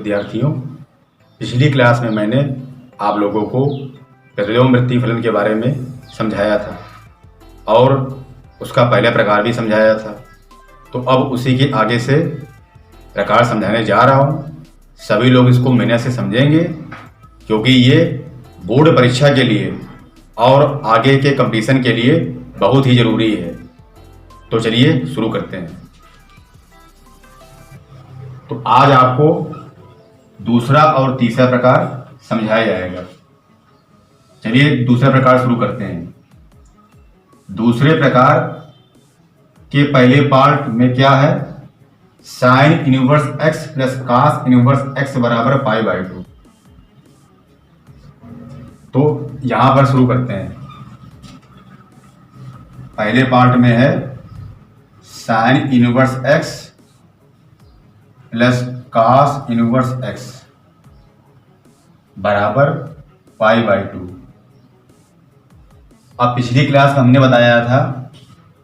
विद्यार्थियों, पिछली क्लास में मैंने आप लोगों को प्रतिलोमवृत्तीय फलन के बारे में समझाया था और उसका पहला प्रकार भी समझाया था। तो अब उसी के आगे से प्रकार समझाने जा रहा हूँ। सभी लोग इसको मेहनत से समझेंगे क्योंकि ये बोर्ड परीक्षा के लिए और आगे के कंपटीशन के लिए बहुत ही ज़रूरी है। तो चलिए शुरू करते हैं। तो आज आपको दूसरा और तीसरा प्रकार समझाया जाएगा। चलिए दूसरा प्रकार शुरू करते हैं। दूसरे प्रकार के पहले पार्ट में क्या है? Sine inverse x plus cos inverse x बराबर π/2। तो यहां पर शुरू करते हैं। पहले पार्ट में है sine inverse x plus cos inverse x बराबर π/2। अब पिछली क्लास में हमने बताया था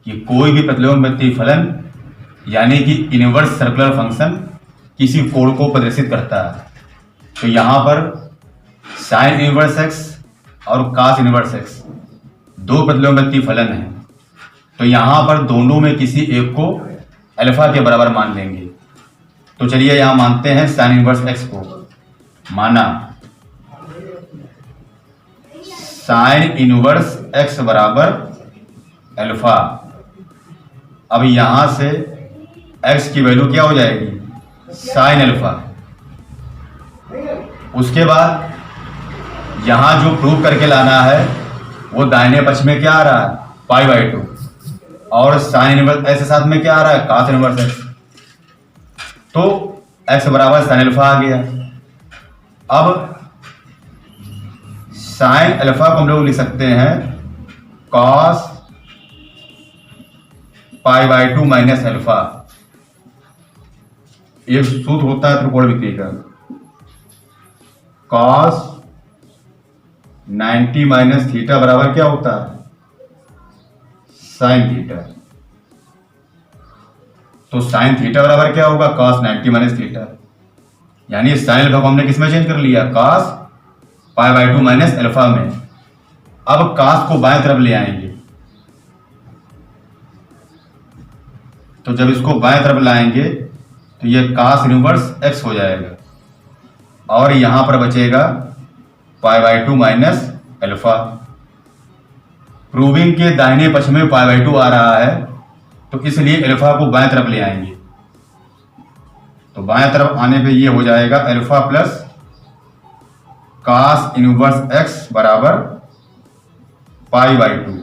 कि कोई भी प्रतिलोमवृत्तीय फलन यानी कि इनवर्स सर्कुलर फंक्शन किसी कोण को प्रदर्शित करता है। तो यहाँ पर साइन इनवर्स एक्स और कॉस इनवर्स एक्स दो प्रतिलोमवृत्तीय फलन हैं। तो यहाँ पर दोनों में किसी एक को अल्फा के बराबर मान लेंगे। तो चलिए यहाँ मानते हैं साइन इनवर्स एक्स को। माना साइन इनवर्स एक्स बराबर अल्फा। अब यहां से एक्स की वैल्यू क्या हो जाएगी? Sine alpha. उसके बाद यहां जो प्रूव करके लाना है वो दाहिने पक्ष में क्या आ रहा है? π/2। और साइन इनवर्स एक्स के साथ में क्या आ रहा है? Cos inverse x. तो एक्स बराबर साइन अल्फा आ गया। अब साइन अल्फा को हम लोग लिख सकते हैं कॉस π/2 माइनस अल्फा। एक सूत्र होता है त्रिकोणमिति का, कॉस 90 माइनस थीटा बराबर क्या होता है? Sine theta. तो साइन थीटा बराबर क्या होगा? Cos 90 minus theta. यानी साइन अल्फा को हमने किसमें चेंज कर लिया? कॉस π/2 माइनस अल्फा में। अब कॉस को बाएं तरफ ले आएंगे। तो जब इसको बाएं तरफ लाएंगे तो ये कॉस इनवर्स एक्स हो जाएगा और यहां पर बचेगा π/2 माइनस अल्फा। प्रूविंग के दाहिने पक्ष में π/2 आ रहा है तो इसलिए अल्फा को बाएं तरफ ले आएंगे। तो बाएं तरफ आने पे ये हो जाएगा alpha plus cos inverse x बराबर π/2।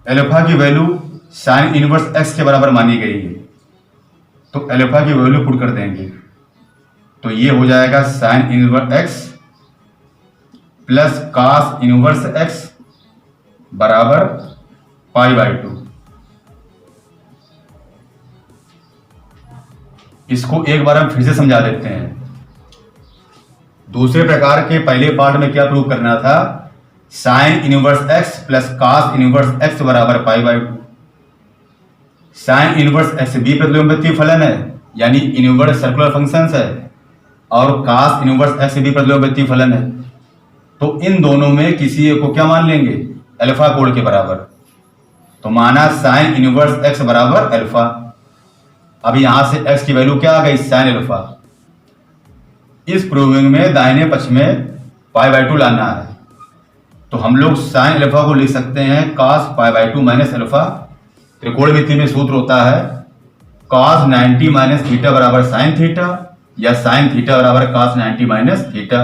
अल्फा की वैल्यू साइन इनवर्स एक्स के बराबर मानी गई है तो अल्फा की वैल्यू पुट कर देंगे। तो ये हो जाएगा sine inverse x plus cos inverse x बराबर π/2। इसको एक बार हम फिर से समझा देते हैं। दूसरे प्रकार के पहले पार्ट में क्या प्रूव करना था? Sine inverse x plus cos inverse x बराबर π/2। साइन इनवर्स एक्स भी प्रतिलोमवृत्तीय फलन है यानी इनवर्स सर्कुलर फंक्शंस है और कॉस इनवर्स एक्स भी प्रतिलोमवृत्तीय फलन है। तो इन दोनों में किसी एक को क्या मान लेंगे? अल्फा कोण के बराबर। तो माना साइन इनवर्स एक्स बराबर अल्फा। अब यहां से एक्स की वैल्यू क्या आ गई? Sine alpha. इस प्रूविंग में दाहिने पक्ष में π/2 लाना है तो हम लोग साइन अल्फा को लिख सकते हैं कॉस π/2 माइनस अल्फा। त्रिकोणमिति में सूत्र होता है कॉस 90 माइनस थीटा बराबर साइन थीटा या साइन थीटा बराबर कॉस 90 माइनस थीटा।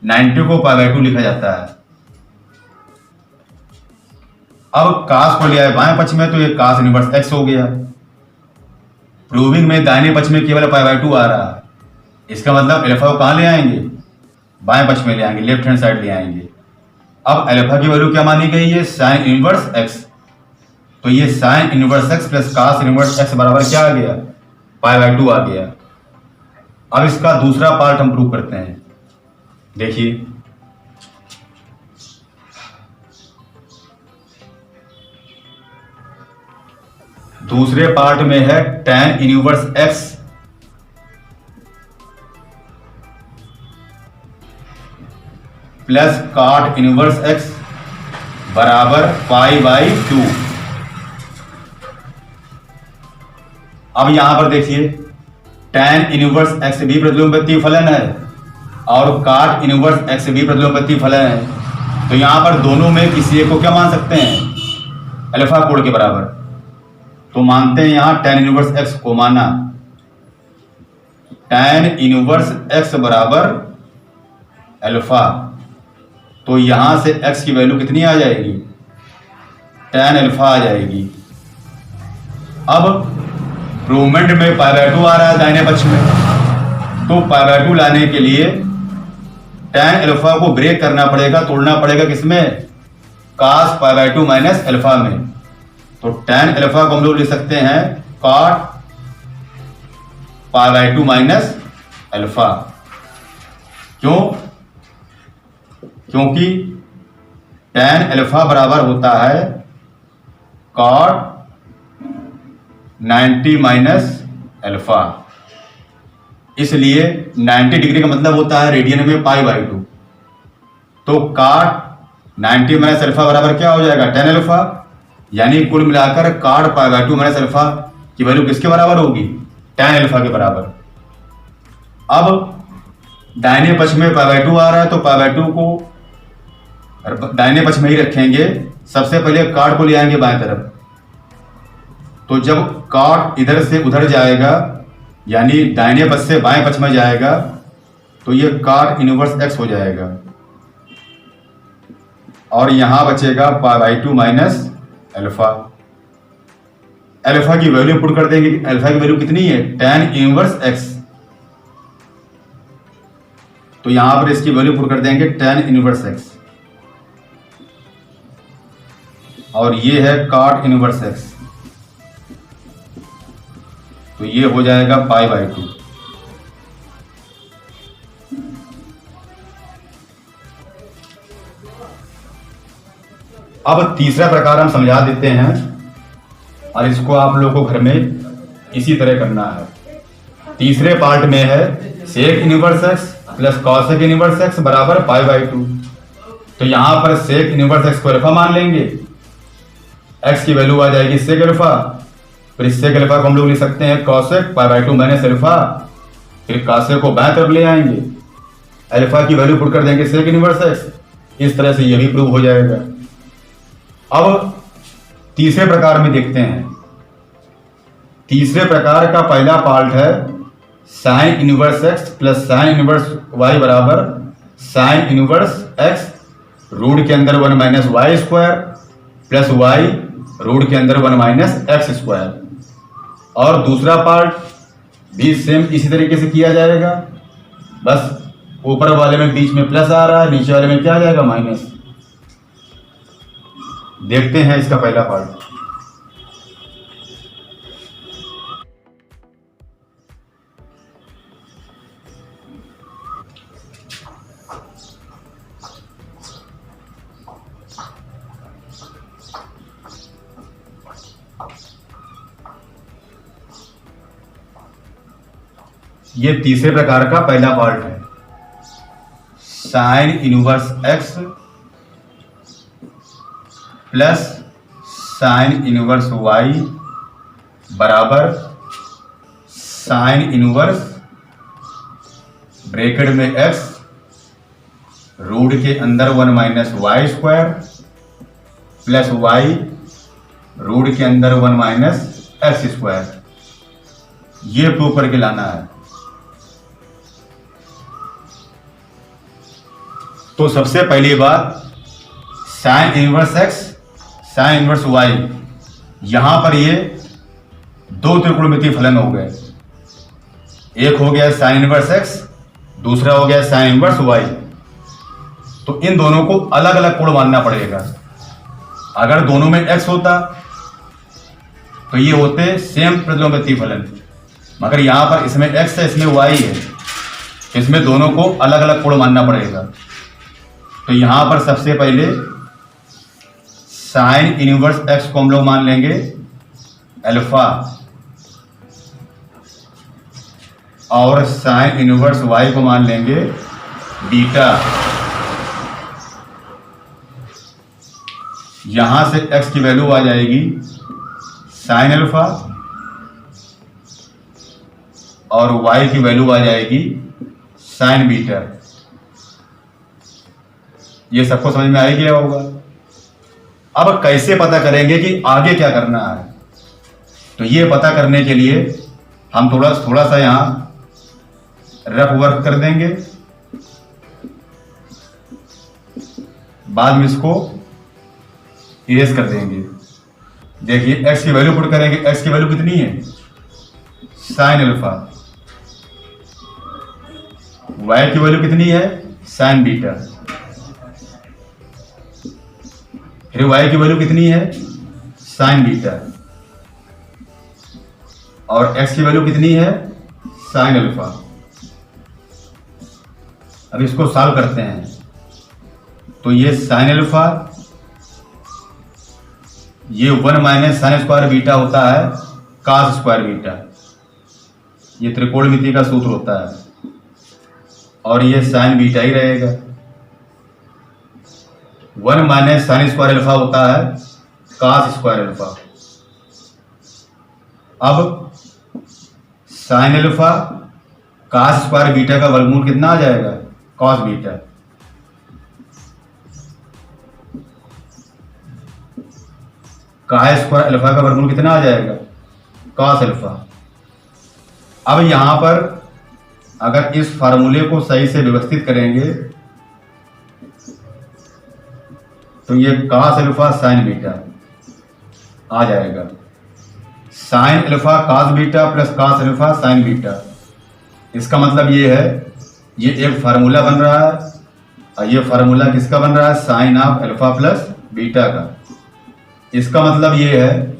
90 को π/2 लिखा जाता है। अब कॉस को लिया है बाएं पक्ष में तो ये कॉस इनवर्स एक्स हो गया। प्रूविंग में दाहिने पक्ष में केवल π/2 आ रहा है। इसका मतलब अल्फा को कहां ले आएंगे? बाएं पक्ष में ले आएंगे, लेफ्ट हैंड साइड ले आएंगे। अब अल्फा की वैल्यू क्या मानी गई है? Sine inverse x. तो ये sign inverse x plus cos inverse x बराबर क्या आ गया? π/2 आ गया। अब इसका दूसरा पार्ट हम प्रूव करते हैं। देखिए दूसरे पार्ट में है tan inverse x plus cot inverse x बराबर π/2। अब यहां पर देखिए tan इनवर्स एक्स भी प्रतिलोमपति फलन है और cot इनवर्स एक्स भी प्रतिलोमपति फलन है। तो यहां पर दोनों में किसी एक को क्या मान सकते हैं, अल्फा कोण के बराबर। तो मानते हैं यहां tan इनवर्स एक्स को माना, tan इनवर्स एक्स बराबर अल्फा। तो यहां से x की वैल्यू कितनी आ जाएगी, tan अल्फा आ जाएगी। अब प्रूवमेंट में π/2 आ रहा है दाहिने पक्ष में, तो π/2 लाने के लिए tan अल्फा को ब्रेक करना पड़ेगा, तोड़ना पड़ेगा किसमें, cos π/2 माइनस अल्फा में। तो tan अल्फा को हम लोग लिख सकते हैं cot π/2 माइनस अल्फा। क्यों, क्योंकि tan अल्फा बराबर होता है cot 90 माइनस अल्फा। इसलिए 90 डिग्री का मतलब होता है रेडियन में π/2। तो cot 90 माइनस अल्फा बराबर क्या हो जाएगा, tan अल्फा। यानी कुल मिलाकर cot π/2 माइनस अल्फा की वैल्यू किसके बराबर होगी, tan अल्फा के बराबर। अब दाहिने पक्ष में π/2 आ रहा है, तो π/2 को दाहिने पक्ष में ही रखेंगे। सबसे पहले cot को ले आएंगे बाएं तरफ। तो जब cot इधर से उधर जाएगा, यानी दाहिने पक्ष से बाएं पक्ष में जाएगा, तो ये cot इनवर्स x हो जाएगा और यहां बचेगा π/2 माइनस अल्फा। अल्फा की वैल्यू पुट कर देंगे। अल्फा की वैल्यू कितनी है, tan इनवर्स x। तो यहां पर इसकी वैल्यू पुट कर देंगे tan इनवर्स x और ये है cot इनवर्स x। तो ये हो जाएगा π/2। अब तीसरा प्रकार हम समझा देते हैं और इसको आप लोगों को घर में इसी तरह करना है। तीसरे पार्ट में है sec inverse x plus cosec inverse x बराबर π/2। तो यहां पर sec इनवर्स x को अल्फा मान लेंगे, x की वैल्यू आ जाएगी sec अल्फा। फिर इस sec अल्फा को हम लोग लिख सकते हैं cosec π/2 माइनस अल्फा। फिर cosec को बाएं तरफ ले आएंगे, अल्फा की वैल्यू पुट कर देंगे sec इनवर्स x। इस तरह से यह भी प्रूव हो जाएगा। अब तीसरे प्रकार में देखते हैं। तीसरे प्रकार का पहला पार्ट है sin inverse x plus sin inverse y बराबर sin इनवर्स x रूट के अंदर 1 minus y square plus y root के अंदर 1 माइनस एक्स स्क्वायर। और दूसरा पार्ट भी सेम इसी तरीके से किया जाएगा, बस ऊपर वाले में बीच में प्लस आ रहा है, नीचे वाले में क्या आ जाएगा, माइनस। देखते हैं इसका पहला पार्ट। ये तीसरे प्रकार का पहला पार्ट है, sine inverse x plus sine inverse y बराबर साइन इनवर्स ब्रैकेट में एक्स रूट के अंदर 1 minus y square plus y root के अंदर 1 माइनस एक्स स्क्वायर। ये प्रूव करके लाना है। तो सबसे पहली बात, sine inverse x sine inverse y, यहां पर ये दो त्रिकोणमितीय फलन हो गए। एक हो गया साइन इनवर्स एक्स, दूसरा हो गया साइन इनवर्स वाई। तो इन दोनों को अलग अलग कोण मानना पड़ेगा। अगर दोनों में एक्स होता तो ये होते सेम प्रतिलोममितीय फलन, मगर यहां पर इसमें एक्स है, इसमें वाई है, इसमें दोनों को अलग अलग कोण मानना पड़ेगा। तो यहां पर सबसे पहले साइन इनवर्स एक्स को हम लोग मान लेंगे अल्फा और साइन इनवर्स वाई को मान लेंगे बीटा। यहां से x की वैल्यू आ जाएगी साइन अल्फा और y की वैल्यू आ जाएगी साइन बीटा। ये सबको समझ में आ ही गया होगा। अब कैसे पता करेंगे कि आगे क्या करना है? तो ये पता करने के लिए हम थोड़ा सा यहां रफ वर्क कर देंगे, बाद में इसको इरेज कर देंगे। देखिए x की वैल्यू पुट करेंगे, x की वैल्यू कितनी है? Sine alpha. y की वैल्यू कितनी है? Sine beta. फिर y की वैल्यू कितनी है? Sine beta. और x की वैल्यू कितनी है? Sine alpha. अब इसको सॉल्व करते हैं। तो ये साइन अल्फा, ये 1 माइनस साइन स्क्वायर बीटा होता है कॉस स्क्वायर बीटा। ये त्रिकोणमिति का सूत्र होता है। और ये साइन बीटा ही रहेगा। 1 माइनस साइन स्क्वायर अल्फा होता है कॉस स्क्वायर अल्फा। अब sine alpha cos square beta का वर्गमूल कितना आ जाएगा? Cos beta. Cos square alpha का वर्गमूल कितना आ जाएगा? Cos alpha. अब यहां पर अगर इस फार्मूले को सही से व्यवस्थित करेंगे तो ये कॉस अल्फा साइन बीटा आ जाएगा। Sine alpha cos beta plus cos alpha sine beta. इसका मतलब ये है, ये एक फार्मूला बन रहा है और ये फार्मूला किसका बन रहा है? Sine of alpha plus beta का। इसका मतलब ये है,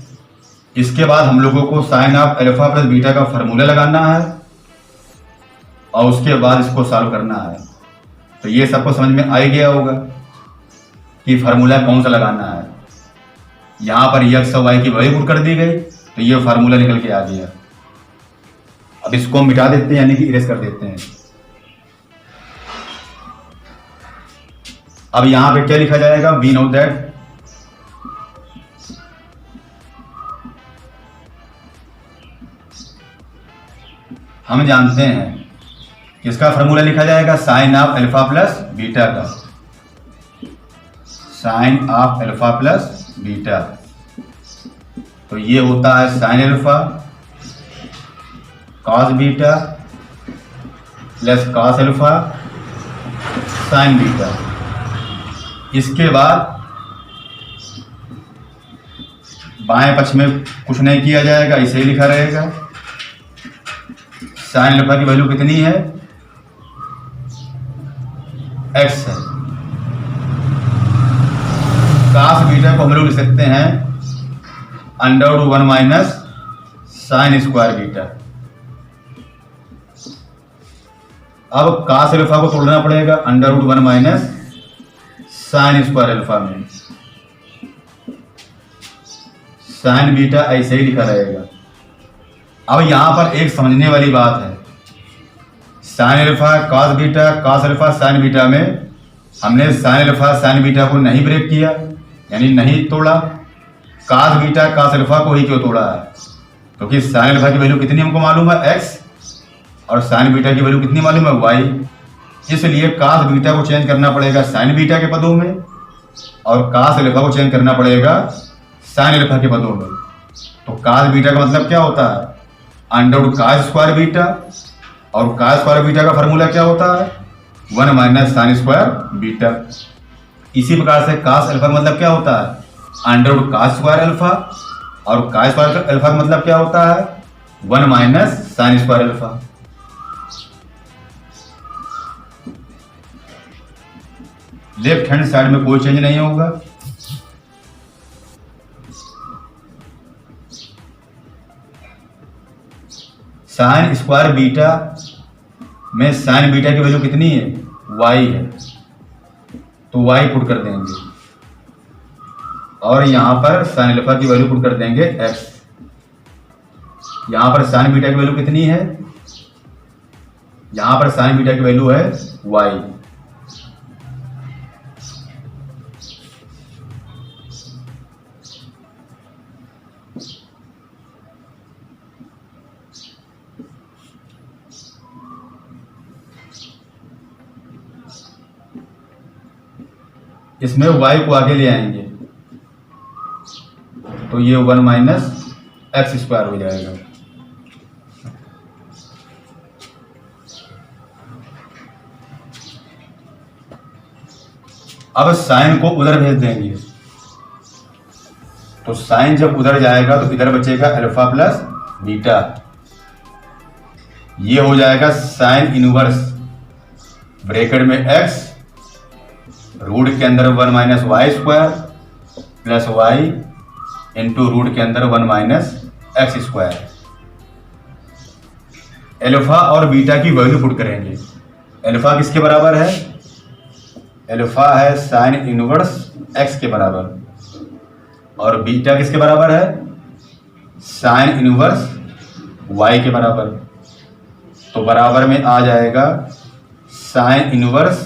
इसके बाद हम लोगों को sine of alpha plus beta का फार्मूला लगाना है और उसके बाद इसको सॉल्व करना है। तो ये सबको समझ में आ ही गया होगा कि फार्मूला कौन सा लगाना है। यहां पर x और y की वैल्यू पुट कर दी गई तो ये फार्मूला निकल के आ गया। अब इसको मिटा देते हैं, यानी कि इरेज कर देते हैं। अब यहां पे क्या लिखा जाएगा? वी नो दैट हम जानते हैं किसका फार्मूला लिखा जाएगा? Sine of alpha plus beta का। Sine of alpha plus beta. तो ये होता है sine alpha cos beta plus cos alpha sine beta. इसके बाद बाएं पक्ष में कुछ नहीं किया जाएगा, इसे ही लिखा रहेगा। साइन अल्फा की वैल्यू कितनी है? x है। कॉस बीटा को हम लोग लिख सकते हैं √1 माइनस साइन स्क्वायर बीटा। अब कॉस अल्फा को तोड़ना पड़ेगा √1 माइनस साइन स्क्वायर अल्फा में। साइन बीटा ऐसे ही लिखा रहेगा। अब यहां पर एक समझने वाली बात है, sine alpha cos beta cos alpha sine beta में हमने साइन अल्फा साइन बीटा को नहीं ब्रेक किया, यानी नहीं तोड़ा। कॉस बीटा कॉस अल्फा को ही क्यों तोड़ा है? क्योंकि साइन अल्फा की वैल्यू कितनी हमको मालूम है? x, और साइन बीटा की वैल्यू कितनी मालूम है? y। इसलिए कॉस बीटा को चेंज करना पड़ेगा साइन बीटा के पदों में और कॉस अल्फा को चेंज करना पड़ेगा साइन अल्फा के पदों में। तो कॉस बीटा का मतलब क्या होता है? √cos स्क्वायर बीटा, और cos स्क्वायर बीटा का फार्मूला क्या होता है? 1 माइनस साइन स्क्वायर बीटा। इसी प्रकार से cos अल्फा का मतलब क्या होता है? √cos स्क्वायर अल्फा, और cos स्क्वायर अल्फा का मतलब क्या होता है? 1 minus sine square alpha. Left hand side में कोई चेंज नहीं होगा। साइन स्क्वायर बीटा में साइन बीटा की वैल्यू कितनी है? y है, तो y पुट कर देंगे और यहां पर साइन अल्फा की वैल्यू पुट कर देंगे x। यहां पर साइन बीटा की वैल्यू कितनी है? यहां पर साइन बीटा की वैल्यू है y। इसमें y को आगे ले आएंगे तो ये 1 माइनस एक्स स्क्वायर हो जाएगा। अब साइन को उधर भेज देंगे तो साइन जब उधर जाएगा तो इधर बचेगा अल्फा प्लस बीटा। ये हो जाएगा साइन इनवर्स ब्रैकेट में x रूट के अंदर 1 minus y square plus y into root के अंदर 1 माइनस एक्स स्क्वायर। अल्फा और बीटा की वैल्यू पुट करेंगे। अल्फा किसके बराबर है? अल्फा है साइन इनवर्स x के बराबर और बीटा किसके बराबर है? साइन इनवर्स y के बराबर। तो बराबर में आ जाएगा साइन इनवर्स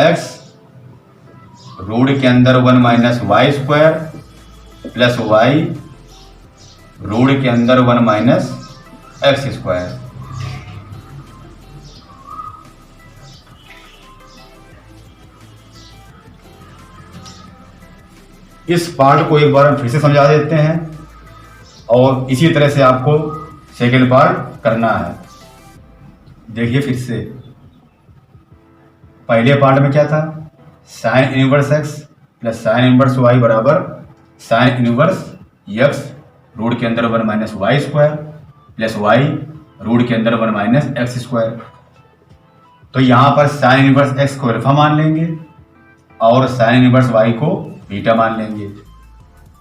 x रूट के अंदर 1 minus y square plus y root के अंदर 1 माइनस एक्स स्क्वायर। इस पार्ट को एक बार हम फिर से समझा देते हैं और इसी तरह से आपको सेकेंड पार्ट करना है। देखिए फिर से, पहले पार्ट में क्या था? Sine inverse x plus sine inverse y बराबर साइन इनवर्स एक्स रूट के अंदर 1 minus y square plus y root के अंदर 1 माइनस एक्स स्क्वायर। तो यहां पर साइन इनवर्स एक्स को अल्फा मान लेंगे और साइन इनवर्स वाई को बीटा मान लेंगे।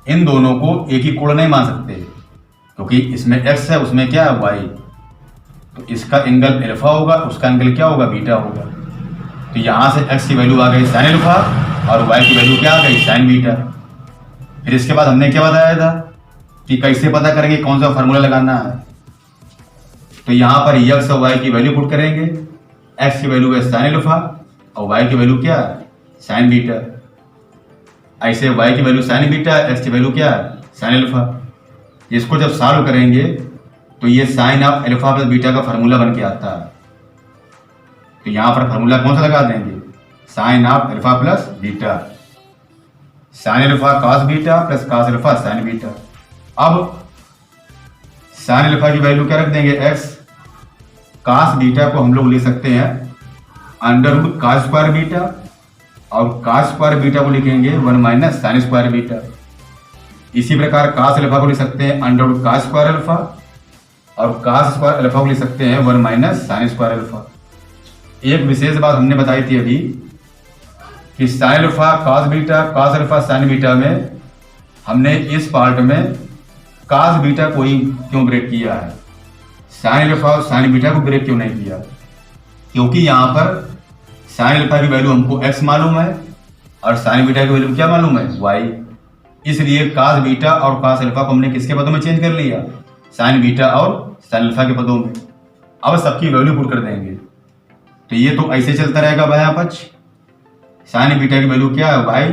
इन दोनों को एक ही कोण नहीं मान सकते क्योंकि इसमें x है उसमें क्या है y। तो इसका एंगल अल्फा होगा, उसका एंगल क्या होगा? बीटा होगा। तो यहां से x की वैल्यू आ गई साइन अल्फा और y की वैल्यू क्या आ गई? Sign beta. फिर इसके बाद हमने क्या बताया था कि कैसे पता करेंगे कौन सा फार्मूला लगाना है। तो यहां पर x और y की वैल्यू पुट करेंगे। x की वैल्यू है साइन अल्फा और y की वैल्यू क्या है? Sine beta. ऐसे y की वैल्यू साइन बीटा, x की वैल्यू क्या है? Sine alpha. इसको जब सॉल्व करेंगे तो ये sine of alpha plus beta का फार्मूला बन के आता है। तो यहां पर फार्मूला कौन सा लगा देंगे? Sine of alpha plus beta. Sine alpha cos beta plus cos alpha sine beta. अब साइन अल्फा की वैल्यू क्या रख देंगे? x। कॉस बीटा को हम लोग ले सकते हैं under root cos square beta और कॉस स्क्वायर बीटा को लिखेंगे 1 माइनस साइन स्क्वायर बीटा। इसी प्रकार कॉस अल्फा को लिख सकते हैं under root cos square alpha और कॉस स्क्वायर अल्फा को लिख सकते हैं 1 माइनस साइन स्क्वायर अल्फा। एक विशेष बात हमने बताई थी अभी कि sign alpha cos beta cos alpha sine beta में हमने इस पार्ट में कॉस बीटा को ही क्यों ब्रेक किया है, साइन अल्फा और साइन बीटा को ब्रेक क्यों नहीं किया? क्योंकि यहाँ पर साइन अल्फा की वैल्यू हमको x मालूम है और साइन बीटा की वैल्यू क्या मालूम है? y। इसलिए कॉस बीटा और कॉस अल्फा को हमने किसके पदों में चेंज कर लिया? साइन बीटा और साइन अल्फा के पदों में। अब सबकी वैल्यू पुट कर देंगे तो ये तो ऐसे चलता रहेगा बायां पक्ष। साइन बीटा की वैल्यू क्या है? y।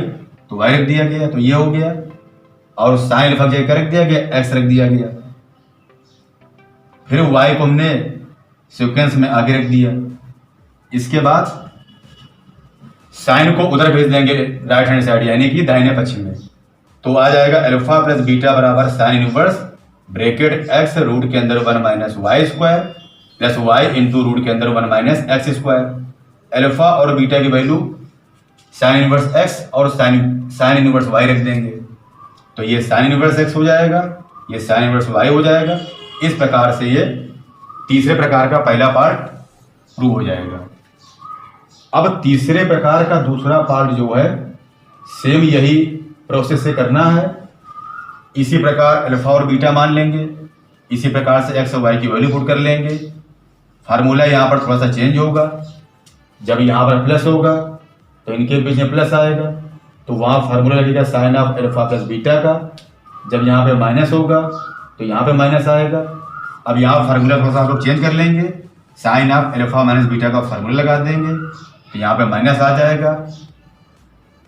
तो y रख दिया गया तो ये हो गया और साइन अल्फा की जगह रख दिया गया x रख दिया गया। फिर y को हमने सीक्वेंस में आगे रख दिया। इसके बाद साइन को उधर भेज देंगे राइट हैंड साइड यानी कि दाहिने पक्ष में। तो आ जाएगा अल्फा प्लस बीटा बराबर sine inverse bracket x root के अंदर 1 minus y square plus y into root के अंदर 1 माइनस एक्स स्क्वायर। अल्फा और बीटा की वैल्यू साइन इनवर्स x और साइन इनवर्स y रख देंगे तो ये साइन इनवर्स x हो जाएगा, ये साइन इनवर्स y हो जाएगा। इस प्रकार से ये तीसरे प्रकार का पहला पार्ट प्रूव हो जाएगा। अब तीसरे प्रकार का दूसरा पार्ट जो है सेम यही प्रोसेस से करना है। इसी प्रकार अल्फा और बीटा मान लेंगे, इसी प्रकार से x और y की वैल्यू पुट कर लेंगे। फार्मूला यहाँ पर थोड़ा सा चेंज होगा। जब यहाँ पर प्लस होगा तो इनके बीच में प्लस आएगा तो वहाँ फार्मूला लगेगा sine of alpha plus beta का। जब यहाँ पे माइनस होगा तो यहाँ पे माइनस आएगा। अब यहाँ फार्मूला थोड़ा सा हम लोग चेंज कर लेंगे, sine of alpha minus beta का फार्मूला लगा देंगे तो यहाँ पे माइनस आ जाएगा।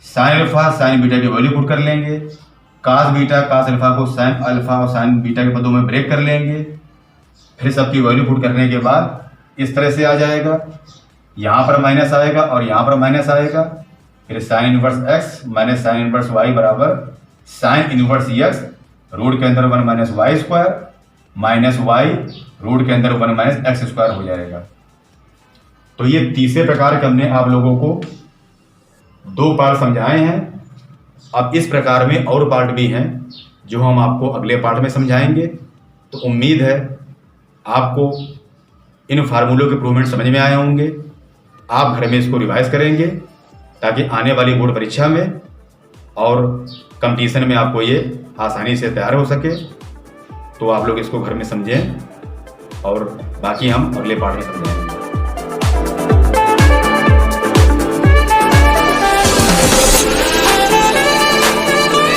साइन अल्फा साइन बीटा की वैल्यू पुट कर लेंगे, कास बीटा कास अल्फा को साइन अल्फा और साइन बीटा के पदों में ब्रेक कर लेंगे। फिर सबकी वैल्यू पुट करने के बाद इस तरह से आ जाएगा, यहाँ पर माइनस आएगा और यहाँ पर माइनस आएगा। फिर sine inverse x minus sine inverse y बराबर साइन इनवर्स एक्स रूट के अंदर 1 minus y square minus y root के अंदर 1 माइनस एक्स स्क्वायर हो जाएगा। तो ये तीसरे प्रकार के हमने आप लोगों को 2 पार्ट समझाए हैं। अब इस प्रकार में और पार्ट भी हैं जो हम आपको अगले पार्ट में समझाएंगे। तो उम्मीद है आपको इन फार्मूलों के प्रूवमेंट समझ में आए होंगे। आप घर में इसको रिवाइज करेंगे ताकि आने वाली बोर्ड परीक्षा में और कंपटीशन में आपको ये आसानी से तैयार हो सके। तो आप लोग इसको घर में समझें और बाकी हम अगले पार्ट में समझेंगे।